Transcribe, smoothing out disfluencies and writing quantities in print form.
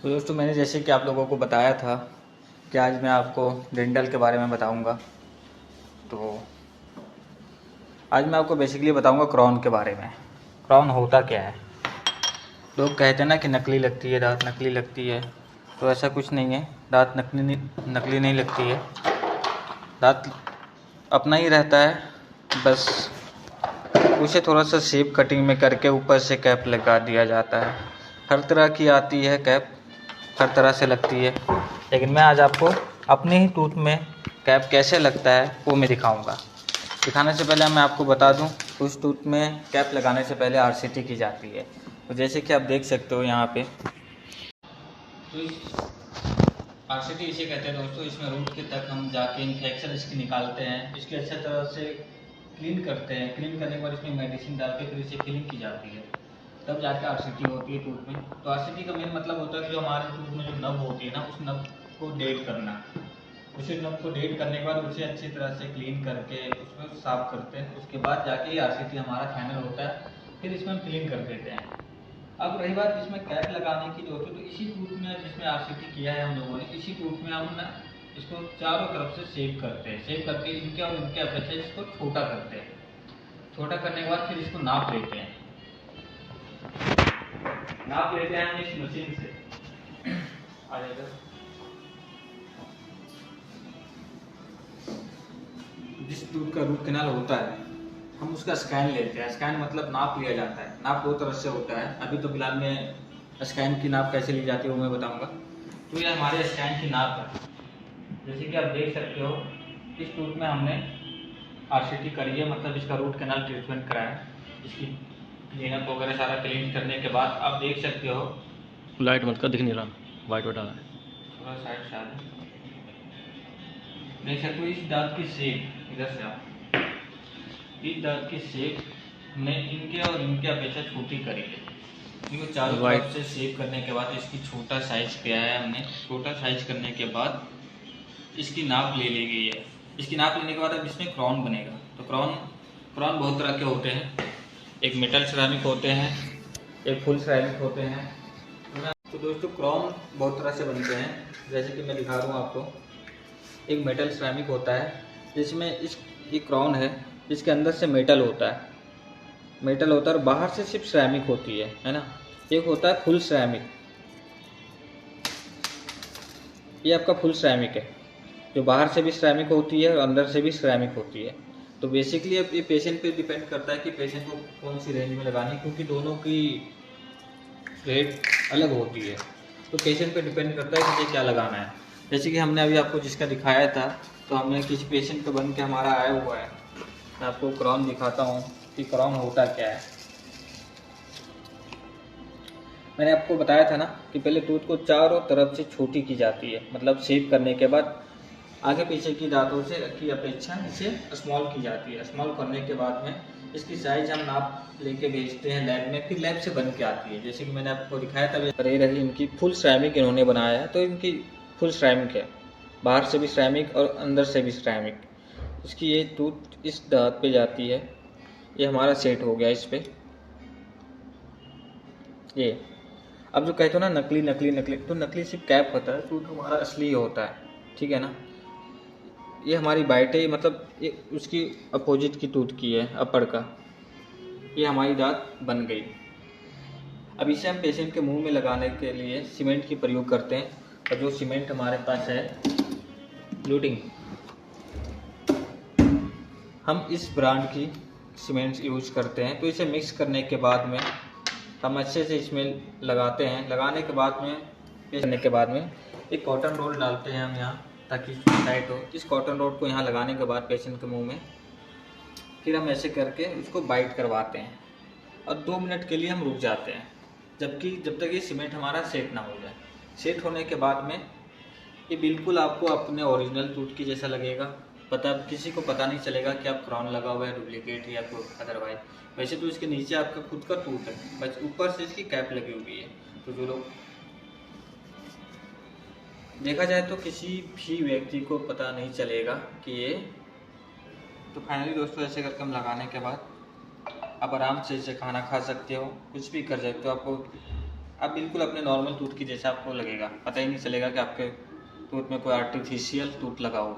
तो दोस्तों मैंने जैसे कि आप लोगों को बताया था कि आज मैं आपको डेंटल के बारे में बताऊंगा। तो आज मैं आपको बेसिकली बताऊंगा क्राउन के बारे में। क्राउन होता क्या है? लोग कहते हैं ना कि नकली लगती है, दांत नकली लगती है। तो ऐसा कुछ नहीं है, दांत नकली नहीं लगती है। दांत अपना ही रहता है, बस उसे थोड़ा सा शेप कटिंग में करके ऊपर से कैप लगा दिया जाता है। हर तरह की आती है कैप, हर तरह से लगती है, लेकिन मैं आज आपको अपने ही टूथ में कैप कैसे लगता है वो मैं दिखाऊंगा। दिखाने से पहले मैं आपको बता दूं, उस टूथ में कैप लगाने से पहले आरसीटी की जाती है। तो जैसे कि आप देख सकते हो यहाँ पे, तो इस आरसीटी इसे कहते हैं दोस्तों। इसमें रूट के तक हम जाके इन्फेक्शन इसकी निकालते हैं, इसकी अच्छी तरह से क्लीन करते हैं। क्लीन करने के बाद इसमें मेडिसिन डाल के फिर इसे फिलिंग की जाती है, तब जाके आरसीटी होती है टूथ में। तो आरसीटी का मेन मतलब होता है कि जो हमारे टूथ में जो नब होती है ना, उस नब को डेट करना। उसी नब को डेट करने के बाद उसे अच्छी तरह से क्लीन करके उसको साफ करते हैं। उसके बाद जाके आरसीटी हमारा फाइनल होता है, फिर इसमें हम फिलिंग कर देते हैं। अब रही बात इसमें कैप लगाने की दोस्तों, तो इसी टूथ में जिसमें आरसीटी किया है हम लोगों ने, इसी टूथ में हम ना इसको चारों तरफ से शेप करते हैं। शेप करके इनके और इनके अपेक्षा इसको छोटा करते हैं। छोटा करने के बाद फिर इसको नाप लेते हैं। नाप लेते हैं हम इस मशीन से। आ जाएगा। जिस टूथ का रूट कैनाल होता है, हम उसका स्कैन लेते हैं। स्कैन मतलब नाप लिया जाता है। नाप दो तरह से होता है। अभी तो फिलहाल में स्कैन की नाप कैसे ली जाती है वो मैं बताऊंगा। तो ये हमारे स्कैन की नाप है। जैसे कि आप देख सकते हो, इस टूथ में हमने आरसीटी करी है, मतलब इसका रूट कैनाल ट्रीटमेंट कराया है। इसकी क्लीनअप वगैरह सारा क्लीन करने के बाद आप देख सकते हो, लाइट मत का दिख नहीं रहा, वाइट वाइट आ रहा है। थोड़ा साइड से आ जाए। देख सकते हो इस दांत की शेप, इधर से आप, इस दांत की शेप हमने इनके और इनके अपेक्षा छोटी करी है। इनको चारों वाइट तरफ से शेप करने के बाद इसकी छोटा साइज किया है हमने। छोटा साइज करने के बाद इसकी नाप ले ली गई है। इसकी नाप लेने के बाद अब इसमें क्राउन बनेगा। तो क्राउन क्राउन बहुत तरह के होते हैं। एक मेटल सिरेमिक होते हैं, एक फुल सिरेमिक होते हैं। तो दोस्तों क्राउन बहुत तरह से बनते हैं, जैसे कि मैं दिखा रहा हूँ आपको। एक मेटल सिरेमिक होता है, जिसमें इस ये क्राउन है, इसके अंदर से मेटल होता है। मेटल होता है और बाहर से सिर्फ सिरेमिक होती है ना। एक होता है फुल सिरेमिक, ये आपका फुल सिरेमिक है, जो बाहर से भी सिरेमिक होती है और अंदर से भी सिरेमिक होती है। तो बेसिकली अब ये पेशेंट पे डिपेंड करता है कि पेशेंट को कौन सी रेंज में लगानी है, क्योंकि दोनों की रेट अलग होती है। तो पेशेंट पे डिपेंड करता है कि मुझे क्या लगाना है। जैसे कि हमने अभी आपको जिसका दिखाया था, तो हमने किसी पेशेंट का बन के हमारा आया हुआ है। मैं आपको क्राउन दिखाता हूँ कि क्राउन होता क्या है। मैंने आपको बताया था ना कि पहले टूथ को चारों तरफ से छोटी की जाती है, मतलब शेप करने के बाद आगे पीछे की दांतों से की अपेक्षा इसे स्मॉल की जाती है। स्मॉल करने के बाद में इसकी साइज हम नाप लेके भेजते हैं लैब में, फिर लैब से बन के आती है। जैसे कि मैंने आपको दिखाया था, ये रही इनकी फुल सिरेमिक इन्होंने बनाया है। तो इनकी फुल सिरेमिक है, बाहर से भी सिरेमिक और अंदर से भी सिरेमिक। इसकी ये टूथ इस दांत पे जाती है। ये हमारा सेट हो गया इस पे। ये अब जो कहते हो ना नकली नकली नकली, तो नकली सिर्फ कैप होता है, टूथ हमारा असली होता है, ठीक है ना। ये हमारी बाइट है, मतलब ये उसकी अपोजिट की टूथ की है, अपर का। ये हमारी दांत बन गई। अब इसे हम पेशेंट के मुंह में लगाने के लिए सीमेंट की प्रयोग करते हैं। और जो सीमेंट हमारे पास है लूटिंग, हम इस ब्रांड की सीमेंट यूज करते हैं। तो इसे मिक्स करने के बाद में हम अच्छे से इसमें लगाते हैं। लगाने के बाद में करने के बाद में एक कॉटन रोल डालते हैं हम यहाँ, ताकि टाइट हो। इस कॉटन रोल को यहाँ लगाने के बाद पेशेंट के मुंह में फिर हम ऐसे करके उसको बाइट करवाते हैं और 2 मिनट के लिए हम रुक जाते हैं, जब तक ये सीमेंट हमारा सेट ना हो जाए। सेट होने के बाद में ये बिल्कुल आपको अपने ओरिजिनल टूथ की जैसा लगेगा। किसी को पता नहीं चलेगा कि आप क्राउन लगा हुआ है, डुप्लीकेट या कोई अदरवाइज। वैसे तो इसके नीचे आपका खुद का टूथ है, बस ऊपर से इसकी कैप लगी हुई है। तो जो लोग देखा जाए तो किसी भी व्यक्ति को पता नहीं चलेगा कि ये। तो फाइनली दोस्तों ऐसे करके हम लगाने के बाद आप आराम से इसे खाना खा सकते हो, कुछ भी कर सकते हो। आपको आप बिल्कुल अपने नॉर्मल टूथ की जैसा आपको लगेगा, पता ही नहीं चलेगा कि आपके टूथ में कोई आर्टिफिशियल टूथ लगा हुआ है।